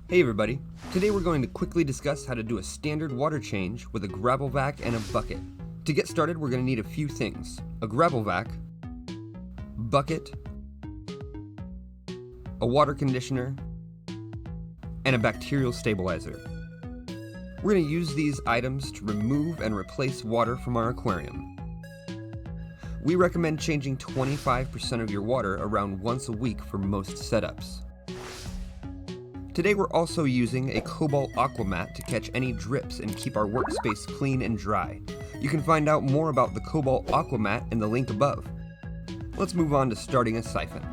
Hey everybody, today we're going to quickly discuss how to do a standard water change with a gravel vac and a bucket. To get started, we're going to need a few things: a gravel vac, bucket, a water conditioner, and a bacterial stabilizer. We're going to use these items to remove and replace water from our aquarium. We recommend changing 25% of your water around once a week for most setups. Today we're also using a cobalt aqua mat to catch any drips and keep our workspace clean and dry. You can find out more about the cobalt aqua mat in the link above. Let's move on to starting a siphon.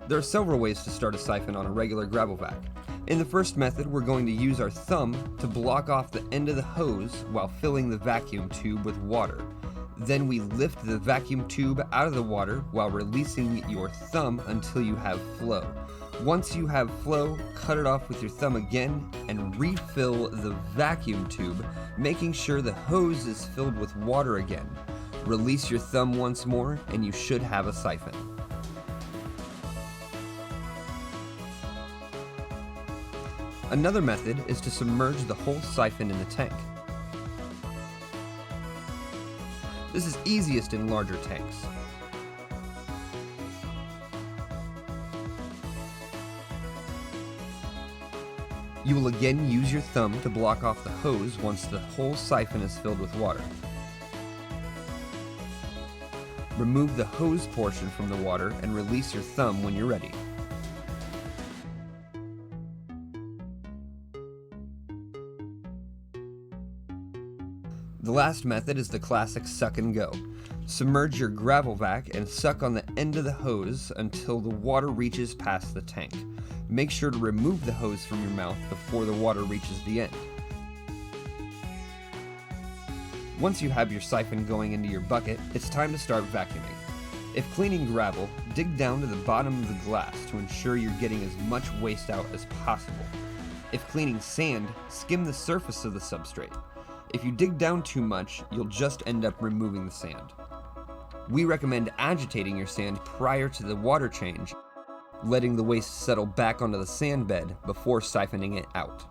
There are several ways to start a siphon on a regular gravel vac. In the first method, we're going to use our thumb to block off the end of the hose while filling the vacuum tube with water. Then we lift the vacuum tube out of the water while releasing your thumb until you have flow. Once you have flow, cut it off with your thumb again and refill the vacuum tube, making sure the hose is filled with water again. Release your thumb once more and you should have a siphon. Another method is to submerge the whole siphon in the tank. This is easiest in larger tanks. You will again use your thumb to block off the hose once the whole siphon is filled with water. Remove the hose portion from the water and release your thumb when you're ready. The last method is the classic suck and go. Submerge your gravel vac and suck on the end of the hose until the water reaches past the tank. Make sure to remove the hose from your mouth before the water reaches the end. Once you have your siphon going into your bucket, it's time to start vacuuming. If cleaning gravel, dig down to the bottom of the glass to ensure you're getting as much waste out as possible. If cleaning sand, skim the surface of the substrate. If you dig down too much, you'll just end up removing the sand. We recommend agitating your sand prior to the water change, letting the waste settle back onto the sand bed before siphoning it out.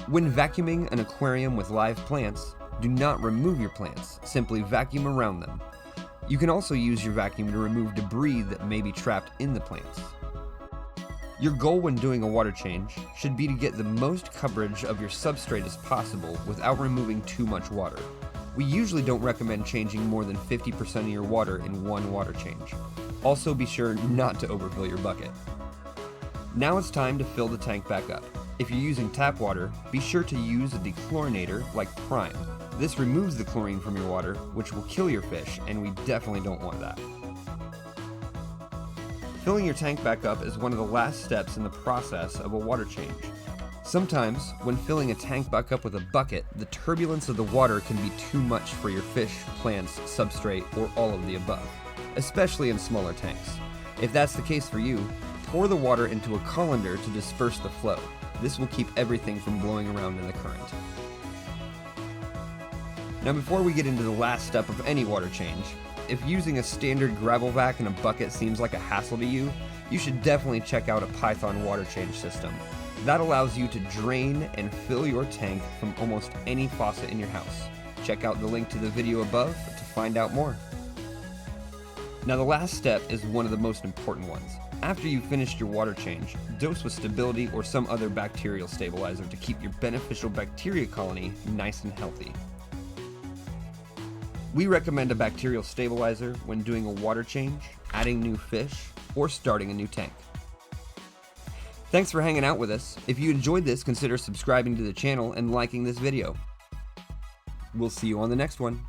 When vacuuming an aquarium with live plants, do not remove your plants, simply vacuum around them. You can also use your vacuum to remove debris that may be trapped in the plants. Your goal when doing a water change should be to get the most coverage of your substrate as possible without removing too much water. We usually don't recommend changing more than 50% of your water in one water change. Also be sure not to overfill your bucket. Now it's time to fill the tank back up. If you're using tap water, be sure to use a dechlorinator like Prime. This removes the chlorine from your water, which will kill your fish, and we definitely don't want that. Filling your tank back up is one of the last steps in the process of a water change. Sometimes, when filling a tank back up with a bucket, the turbulence of the water can be too much for your fish, plants, substrate, or all of the above, especially in smaller tanks. If that's the case for you, pour the water into a colander to disperse the flow. This will keep everything from blowing around in the current. Now before we get into the last step of any water change, if using a standard gravel vac and a bucket seems like a hassle to you, you should definitely check out a Python water change system. That allows you to drain and fill your tank from almost any faucet in your house. Check out the link to the video above to find out more. Now the last step is one of the most important ones. After you've finished your water change, dose with stability or some other bacterial stabilizer to keep your beneficial bacteria colony nice and healthy. We recommend a bacterial stabilizer when doing a water change, adding new fish, or starting a new tank. Thanks for hanging out with us. If you enjoyed this, consider subscribing to the channel and liking this video. We'll see you on the next one.